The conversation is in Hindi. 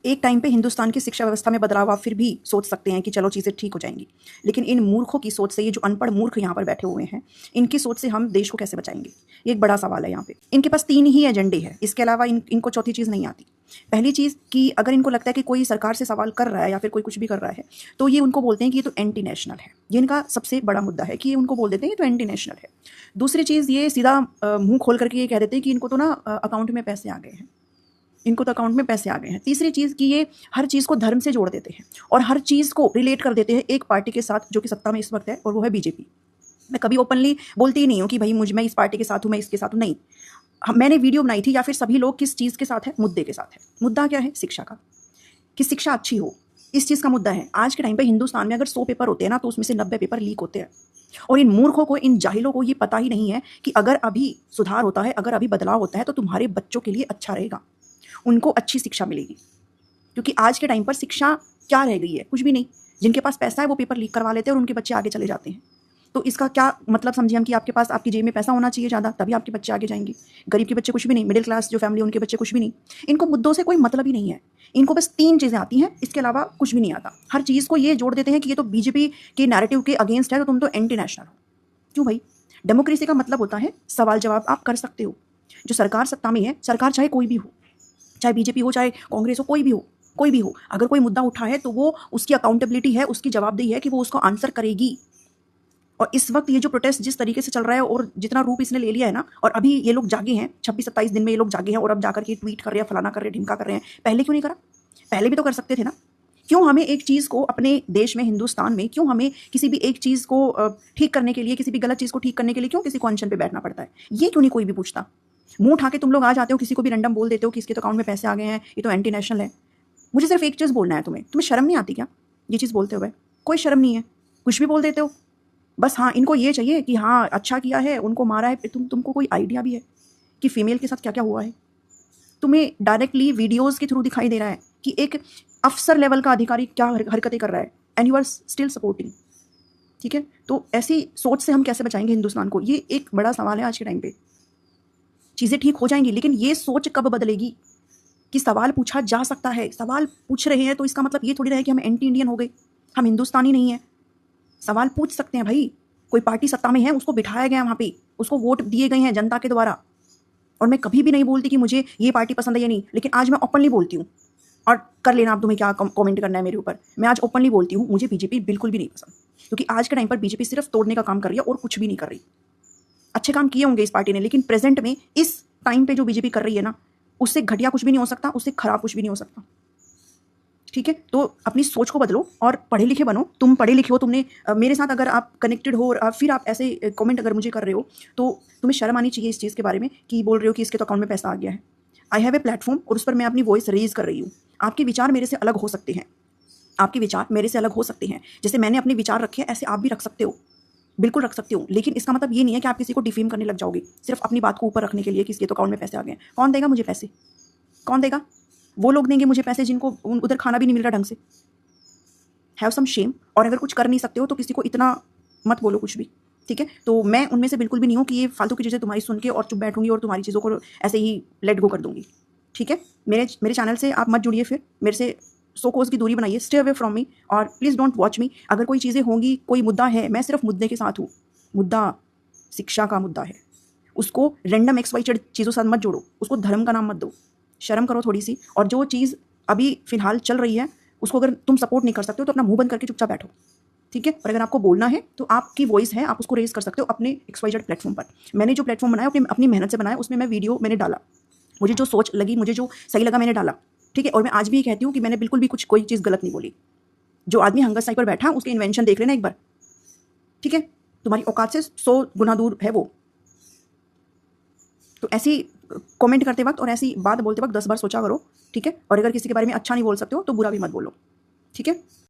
एक टाइम पे हिंदुस्तान की शिक्षा व्यवस्था में बदलाव आप फिर भी सोच सकते हैं कि चलो चीज़ें ठीक हो जाएंगी, लेकिन इन मूर्खों की सोच से, ये जो अनपढ़ मूर्ख यहाँ पर बैठे हुए हैं, इनकी सोच से हम देश को कैसे बचाएंगे, ये एक बड़ा सवाल है यहाँ पे। इनके पास 3 ही एजेंडे हैं, इसके अलावा इनको चौथी चीज़ नहीं आती। पहली चीज़ कि अगर इनको लगता है कि कोई सरकार से सवाल कर रहा है या फिर कोई कुछ भी कर रहा है, तो ये उनको बोलते हैं कि ये तो एंटी नेशनल है। ये इनका सबसे बड़ा मुद्दा है कि ये उनको बोल देते हैं ये तो एंटी नेशनल है। दूसरी चीज़, ये सीधा मुंह खोल करके ये कह देते हैं कि इनको तो ना अकाउंट में पैसे आ गए हैं, इनको तो अकाउंट में पैसे आ गए हैं। तीसरी चीज़ कि ये हर चीज़ को धर्म से जोड़ देते हैं और हर चीज़ को रिलेट कर देते हैं एक पार्टी के साथ जो कि सत्ता में इस वक्त है, और वो है बीजेपी। मैं कभी ओपनली बोलती ही नहीं हूँ कि भाई मैं इस पार्टी के साथ हूँ, मैं इसके साथ हूँ, नहीं। मैंने वीडियो बनाई थी, या फिर सभी लोग किस चीज़ के साथ है, मुद्दे के साथ है। मुद्दा क्या है? शिक्षा का, कि शिक्षा अच्छी हो, इस चीज़ का मुद्दा है। आज के टाइम पे हिंदुस्तान में अगर 100 पेपर होते हैं ना, तो उसमें से 90 पेपर लीक होते हैं। और इन मूर्खों को, इन जाहिलों को ये पता ही नहीं है कि अगर अभी सुधार होता है, अगर अभी बदलाव होता है, तो तुम्हारे बच्चों के लिए अच्छा रहेगा, उनको अच्छी शिक्षा मिलेगी। क्योंकि आज के टाइम पर शिक्षा क्या रह गई है? कुछ भी नहीं। जिनके पास पैसा है वो पेपर लीक करवा लेते हैं और उनके बच्चे आगे चले जाते हैं। तो इसका क्या मतलब समझिए हम, कि आपके पास, आपकी जेब में पैसा होना चाहिए ज़्यादा, तभी आपके बच्चे आगे जाएंगे। गरीब के बच्चे कुछ भी नहीं, मिडिल क्लास जो फैमिली है उनके बच्चे कुछ भी नहीं। इनको मुद्दों से कोई मतलब ही नहीं है। इनको बस 3 चीज़ें आती हैं, इसके अलावा कुछ भी नहीं आता। हर चीज़ को ये जोड़ देते हैं कि ये तो बीजेपी के नैरेटिव के अगेंस्ट है, तो तुम तो एंटी नेशनल हो। क्यों भाई? डेमोक्रेसी का मतलब होता है सवाल जवाब आप कर सकते हो। जो सरकार सत्ता में है, सरकार चाहे कोई भी हो, चाहे बीजेपी हो, चाहे कांग्रेस हो, कोई भी हो, कोई भी हो, अगर कोई मुद्दा उठा है तो वो, उसकी अकाउंटेबिलिटी है, उसकी जवाबदेही है कि वो उसको आंसर करेगी। और इस वक्त ये जो प्रोटेस्ट जिस तरीके से चल रहा है और जितना रूप इसने ले लिया है ना, और अभी ये लोग जागे हैं, 26-27 दिन में ये लोग जागे हैं, और अब जाकर के ट्वीट कर रहे हैं, फलाना कर रहे हैं, ढिमका कर रहे हैं। पहले क्यों नहीं करा? पहले भी तो कर सकते थे ना। क्यों हमें एक चीज़ को अपने देश में, हिंदुस्तान में, क्यों हमें किसी भी एक चीज़ को ठीक करने के लिए, किसी भी गलत चीज़ को ठीक करने के लिए क्यों किसी को अनशन पे बैठना पड़ता है? ये क्यों नहीं कोई भी पूछता? मुंह उठा के तुम लोग आ जाते हो, किसी को भी रैंडम बोल देते हो कि इसके तो अकाउंट में पैसे आ गए हैं, ये तो एंटी नेशनल है। मुझे सिर्फ एक चीज़ बोलना है, तुम्हें शर्म नहीं आती क्या ये चीज़ बोलते हुए? कोई शर्म नहीं है, कुछ भी बोल देते हो। बस हाँ, इनको ये चाहिए कि हाँ अच्छा किया है, उनको मारा है। तुमको कोई आइडिया भी है कि फीमेल के साथ क्या क्या हुआ है? तुम्हें डायरेक्टली वीडियोज़ के थ्रू दिखाई दे रहा है कि एक अफसर लेवल का अधिकारी क्या हरकतें कर रहा है, and you are still supporting. ठीक है, तो ऐसी सोच से हम कैसे बचाएंगे हिंदुस्तान को? ये एक बड़ा सवाल है आज के टाइम पे। चीज़ें ठीक हो जाएंगी, लेकिन ये सोच कब बदलेगी कि सवाल पूछा जा सकता है? सवाल पूछ रहे हैं तो इसका मतलब ये थोड़ी ना है कि हम एंटी इंडियन हो गए, हम हिंदुस्तानी नहीं है। सवाल पूछ सकते हैं भाई। कोई पार्टी सत्ता में है, उसको बिठाया गया वहाँ पे, उसको वोट दिए गए हैं जनता के द्वारा। और मैं कभी भी नहीं बोलती कि मुझे ये पार्टी पसंद है या नहीं, लेकिन आज मैं ओपनली बोलती हूँ। और कर लेना आप, तुम्हें क्या कमेंट करना है मेरे ऊपर। मैं आज ओपनली बोलती हूँ, मुझे बीजेपी बिल्कुल भी नहीं पसंद, क्योंकि आज के टाइम पर बीजेपी सिर्फ तोड़ने का काम कर रही है और कुछ भी नहीं कर रही। अच्छे काम किए होंगे इस पार्टी ने, लेकिन प्रेजेंट में इस टाइम पे जो बीजेपी कर रही है ना, उससे घटिया कुछ भी नहीं हो सकता, उससे खराब कुछ भी नहीं हो सकता। ठीक है, तो अपनी सोच को बदलो और पढ़े लिखे बनो। तुम पढ़े लिखे हो, तुमने मेरे साथ अगर आप कनेक्टेड हो और फिर आप ऐसे कमेंट अगर मुझे कर रहे हो, तो तुम्हें शर्म आनी चाहिए इस चीज़ के बारे में कि बोल रहे हो कि इसके तो अकाउंट में पैसा आ गया है। आई हैव ए प्लेटफॉर्म और उस पर मैं अपनी वॉइस रेज कर रही हूँ। आपके विचार मेरे से अलग हो सकते हैं, आपके विचार मेरे से अलग हो सकते हैं। जैसे मैंने अपने विचार रखे हैं, ऐसे आप भी रख सकते हो, बिल्कुल रख सकते हो। लेकिन इसका मतलब ये नहीं है कि आप किसी को डिफेम करने लग जाओगे सिर्फ अपनी बात को ऊपर रखने के लिए कि इसके तो अकाउंट में पैसे आ गए हैं। कौन देगा मुझे पैसे? कौन देगा? वो लोग देंगे मुझे पैसे जिनको उधर खाना भी नहीं मिल रहा ढंग से। Have some shame. और अगर कुछ कर नहीं सकते हो तो किसी को इतना मत बोलो कुछ भी। ठीक है, तो मैं उनमें से बिल्कुल भी नहीं हूँ कि ये फालतू की चीज़ें तुम्हारी सुन के और चुप बैठूंगी और तुम्हारी चीज़ों को ऐसे ही लेट गो कर दूंगी। ठीक है, मेरे चैनल से आप मत जुड़िए, फिर मेरे से 100 कोस की दूरी बनाइए, स्टे अवे फ्रॉम मी, और प्लीज़ डोंट वॉच मी। अगर कोई चीज़ें होंगी, कोई मुद्दा है, मैं सिर्फ मुद्दे के साथ हूँ। मुद्दा शिक्षा का मुद्दा है, उसको रैंडम XYZ चीज़ों से मत जोड़ो, उसको धर्म का नाम मत दो। शर्म करो थोड़ी सी। और जो चीज़ अभी फ़िलहाल चल रही है उसको अगर तुम सपोर्ट नहीं कर सकते हो तो अपना मुंह बंद करके चुपचाप बैठो। ठीक है, और अगर आपको बोलना है तो आपकी वॉइस है, आप उसको रेज कर सकते हो अपने XYZ प्लेटफॉर्म पर। मैंने जो प्लेटफॉर्म बनाया अपनी अपनी मेहनत से बनाया, उसमें मैं वीडियो मैंने डाला, मुझे जो सोच लगी, मुझे जो सही लगा मैंने डाला। ठीक है, और मैं आज भी ये कहती हूँ कि मैंने बिल्कुल भी कोई चीज़ गलत नहीं बोली। जो आदमी हंगर साई पर बैठा उसके इन्वेंशन देख लेना एक बार। ठीक है, तुम्हारी औकात से 100 गुना दूर है वो। तो ऐसी कमेंट करते वक्त और ऐसी बात बोलते वक्त 10 बार सोचा करो। ठीक है, और अगर किसी के बारे में अच्छा नहीं बोल सकते हो तो बुरा भी मत बोलो। ठीक है।